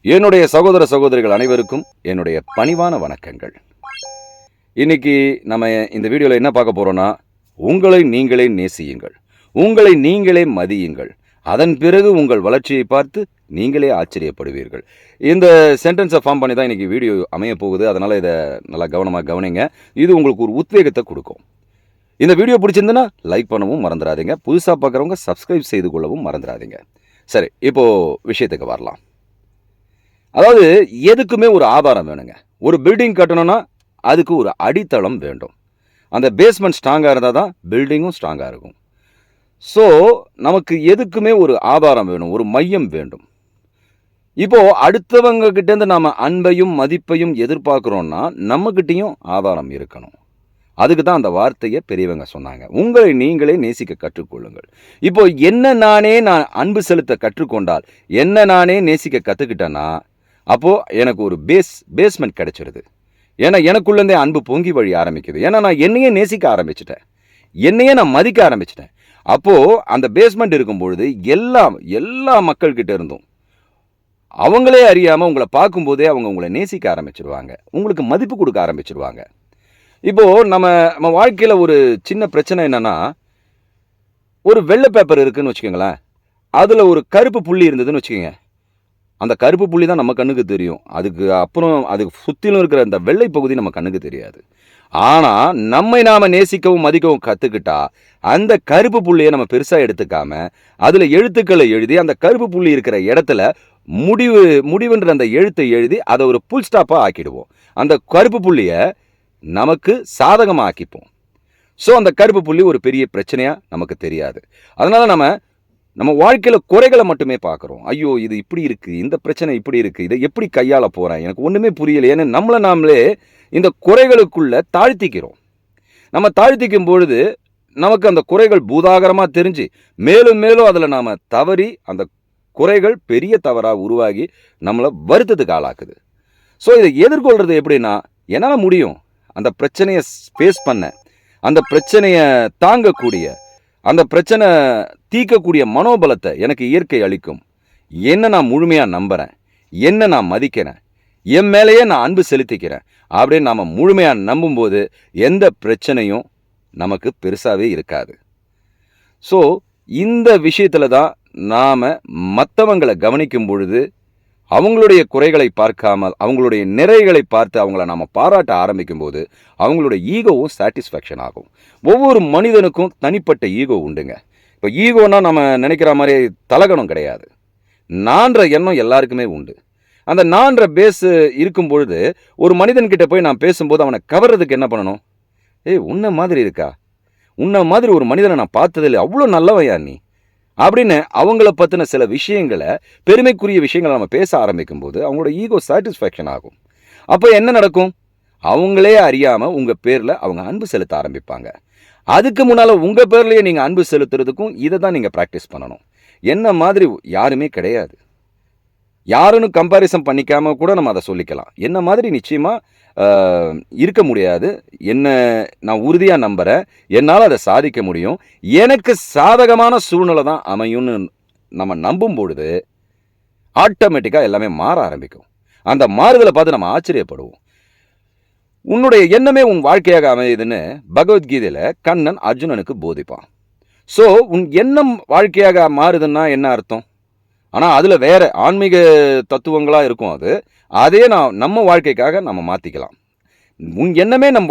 என்னுடைய சகோதர சகோதரிகள் அனைவருக்கும் என்னுடைய பணிவான வணக்கங்கள். இன்னைக்கு நம்ம இந்த வீடியோவில் என்ன பார்க்க போறோம்னா, உங்களை நீங்களே நேசியுங்கள், உங்களை நீங்களே மதியுங்கள், அதன் பிறகு உங்கள் வளர்ச்சியை பார்த்து நீங்களே ஆச்சரியப்படுவீர்கள். இந்த சென்டென்ஸை ஃபார்ம் பண்ணி தான் இன்னைக்கு வீடியோ அமைய போகுது. அதனால் இதை நல்லா கவனமாக கவனிங்க. இது உங்களுக்கு ஒரு உத்வேகத்தை கொடுக்கும். இந்த வீடியோ பிடிச்சிருந்துன்னா லைக் பண்ணவும் மறந்துடாதீங்க. புதுசாக பார்க்குறவங்க சப்ஸ்கிரைப் செய்து கொள்ளவும் மறந்துடாதீங்க. சரி, இப்போது விஷயத்துக்கு வரலாம். அதாவது எதுக்குமே ஒரு ஆதாரம் வேணுங்க. ஒரு பில்டிங் கட்டணும்னா அதுக்கு ஒரு அடித்தளம் வேண்டும். அந்த பேஸ்மெண்ட் ஸ்ட்ராங்காக இருந்தால் தான் பில்டிங்கும் ஸ்ட்ராங்காக இருக்கும். ஸோ நமக்கு எதுக்குமே ஒரு ஆதாரம் வேணும், ஒரு மையம் வேண்டும். இப்போது அடுத்தவங்க கிட்டேருந்து நாம் அன்பையும் மதிப்பையும் எதிர்பார்க்குறோன்னா நம்மக்கிட்டேயும் ஆதாரம் இருக்கணும். அதுக்கு தான் அந்த வார்த்தையை பெரியவங்க சொன்னாங்க. உங்களை நீங்களே நேசிக்க கற்றுக்கொள்ளுங்கள். இப்போ நான் அன்பு செலுத்த கற்றுக்கொண்டால், நானே நேசிக்க கற்றுக்கிட்டேன்னா, அப்போது எனக்கு ஒரு பேஸ்மெண்ட் கிடச்சிருது. ஏன்னா எனக்குள்ளேருந்தே அன்பு பொங்கி வழி ஆரம்பிக்குது. ஏன்னா நான் என்னையே நேசிக்க ஆரம்பிச்சிட்டேன், என்னையே நான் மதிக்க ஆரம்பிச்சிட்டேன். அப்போது அந்த பேஸ்மெண்ட் இருக்கும்பொழுது எல்லா மக்கள்கிட்ட இருந்தும் அவங்களே அறியாமல் உங்களை பார்க்கும்போதே அவங்க உங்களை நேசிக்க ஆரம்பிச்சிடுவாங்க, உங்களுக்கு மதிப்பு கொடுக்க ஆரம்பிச்சிடுவாங்க. இப்போது நம்ம வாழ்க்கையில் ஒரு சின்ன பிரச்சனை என்னென்னா, ஒரு வெள்ளை பேப்பர் இருக்குதுன்னு வச்சுக்கோங்களேன், அதில் ஒரு கருப்பு புள்ளி இருந்ததுன்னு வச்சுக்கோங்க. அந்த கருப்பு புள்ளி தான் நம்ம கண்ணுக்கு தெரியும். அதுக்கு சுற்றிலும் இருக்கிற அந்த வெள்ளை பகுதி நம்ம கண்ணுக்கு தெரியாது. ஆனால் நாம் நேசிக்கவும் மதிக்கவும் கற்றுக்கிட்டா அந்த கருப்பு புள்ளியை நம்ம பெருசாக எடுத்துக்காம அதில் எழுத்துக்களை எழுதி அந்த கருப்பு புள்ளி இருக்கிற இடத்துல முடிவுன்ற அந்த எழுத்தை எழுதி அதை ஒரு புல் ஸ்டாப்பாக ஆக்கிடுவோம். அந்த கருப்பு புள்ளியை நமக்கு சாதகமாக ஆக்கிப்போம். ஸோ அந்த கருப்பு புள்ளி ஒரு பெரிய பிரச்சனையாக நமக்கு தெரியாது. அதனால் நம்ம வாழ்க்கையில் குறைகளை மட்டுமே பார்க்குறோம். ஐயோ, இது இப்படி இருக்குது, இந்த பிரச்சனை இப்படி இருக்குது, இதை எப்படி கையாள போகிறேன், எனக்கு ஒன்றுமே புரியலை. ஏன்னா நாமளே இந்த குறைகளுக்குள்ளே தாழ்த்திக்கிறோம். நம்ம தாழ்த்திக்கும் பொழுது நமக்கு அந்த குறைகள் பூதாகரமாக தெரிஞ்சு மேலும் மேலும் அதில் நாம் தவறி அந்த குறைகள் பெரிய தவறாக உருவாகி நம்மளை வருத்தத்துக்கு ஆளாக்குது. ஸோ இதை எதிர்கொள்கிறது எப்படின்னா, என்னால் முடியும், அந்த பிரச்சனையை ஃபேஸ் பண்ண, அந்த பிரச்சனையை தாங்கக்கூடிய, அந்த பிரச்சனை தீர்க்கக்கூடிய மனோபலத்தை எனக்கு இயற்கை அளிக்கும். நான் முழுமையாக நம்புகிறேன், நான் மதிக்கிறேன், என் மேலேயே நான் அன்பு செலுத்திக்கிறேன் அப்படின்னு நாம் முழுமையாக நம்பும்போது எந்த பிரச்சனையும் நமக்கு பெருசாகவே இருக்காது. ஸோ இந்த விஷயத்தில் தான் நாம் மற்றவங்களை கவனிக்கும் பொழுது அவங்களுடைய குறைகளை பார்க்காமல் அவங்களுடைய நிறைகளை பார்த்து அவங்கள நாம் பாராட்ட ஆரம்பிக்கும் போது அவங்களுடைய ஈகோவும் சாட்டிஸ்ஃபேக்ஷன் ஆகும். ஒவ்வொரு மனிதனுக்கும் தனிப்பட்ட ஈகோ உண்டுங்க. இப்போ ஈகோனா நம்ம நினைக்கிற மாதிரி தலகணம் கிடையாது. நான்ற எண்ணம் எல்லாருக்குமே உண்டு. அந்த நான்ற பேஸு இருக்கும் பொழுது ஒரு மனிதன்கிட்ட போய் நான் பேசும்போது அவனை கவர்றதுக்கு என்ன பண்ணணும்? உன்ன மாதிரி இருக்கா, உன்ன மாதிரி ஒரு மனிதனை நான் பார்த்ததில்லை, அவ்வளோ நல்லவையா நீ அப்படின்னு அவங்கள பற்றின சில விஷயங்களை, பெருமைக்குரிய விஷயங்களை நம்ம பேச ஆரம்பிக்கும் போது அவங்களோட ஈகோ சாட்டிஸ்ஃபேக்ஷன் ஆகும். அப்போ என்ன நடக்கும்? அவங்களே அறியாமல் உங்கள் பேரில் அவங்க அன்பு செலுத்த ஆரம்பிப்பாங்க. அதுக்கு முன்னால் உங்கள் பேர்லேயே நீங்கள் அன்பு செலுத்துறதுக்கும் இதை தான் நீங்கள் ப்ராக்டிஸ் பண்ணணும். என்ன மாதிரி யாருமே கிடையாது, யாருன்னு கம்பேரிசன் பண்ணிக்காமல் கூட நம்ம அதை சொல்லிக்கலாம். என்ன மாதிரி நிச்சயமாக இருக்க முடியாது. நான் உறுதியாக நம்புகிறேன், என்னால் அதை சாதிக்க முடியும், எனக்கு சாதகமான சூழ்நிலை தான் அமையும்னு நம்ம நம்பும் பொழுது ஆட்டோமேட்டிக்காக எல்லாமே மாற ஆரம்பிக்கும். அந்த மாறுதலை பார்த்து நம்ம ஆச்சரியப்படுவோம். உன்னுடைய எண்ணமே உன் வாழ்க்கையாக அமையுதுன்னு பகவத்கீதையில் கண்ணன் அர்ஜுனனுக்கு போதிப்பான். ஸோ உன் எண்ணம் வாழ்க்கையாக மாறுதுன்னா என்ன அர்த்தம்? ஆனால் அதில் வேறு ஆன்மீக தத்துவங்களாக இருக்கும். அதே நம்ம வாழ்க்கைக்காக நம்ம மாற்றிக்கலாம். உன் எண்ணமே நம்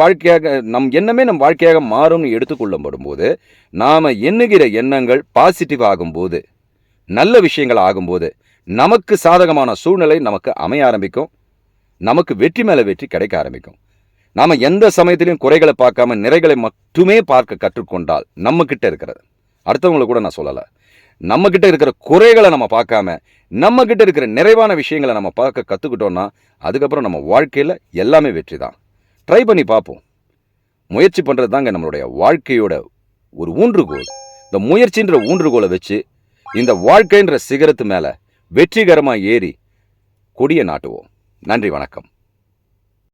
வாழ்க்கையாக மாறும்னு எடுத்துக்கொள்ளப்படும் போது நாம் எண்ணுகிற எண்ணங்கள் பாசிட்டிவ் ஆகும்போது, நல்ல விஷயங்கள் ஆகும்போது நமக்கு சாதகமான சூழ்நிலை நமக்கு அமைய ஆரம்பிக்கும். நமக்கு வெற்றி மேலே வெற்றி கிடைக்க ஆரம்பிக்கும். நாம் எந்த சமயத்திலையும் குறைகளை பார்க்காம நிறைகளை மட்டுமே பார்க்க கற்றுக்கொண்டால், நம்மக்கிட்ட இருக்கிறது, அடுத்தவங்களை கூட நான் சொல்லலை, நம்மக்கிட்ட இருக்கிற குறைகளை நம்ம பார்க்காம நம்மக்கிட்ட இருக்கிற நிறைவான விஷயங்களை நம்ம பார்க்க கற்றுக்கிட்டோன்னா அதுக்கப்புறம் நம்ம வாழ்க்கையில் எல்லாமே வெற்றி தான். ட்ரை பண்ணி பார்ப்போம். முயற்சி பண்ணுறது தாங்க நம்மளுடைய வாழ்க்கையோட ஒரு ஊன்றுகோல். இந்த முயற்சின்ற ஊன்றுகோலை வச்சு இந்த வாழ்க்கைன்ற சிகரத்து மேலே வெற்றிகரமாக ஏறி கொடியை நாட்டுவோம். நன்றி, வணக்கம்.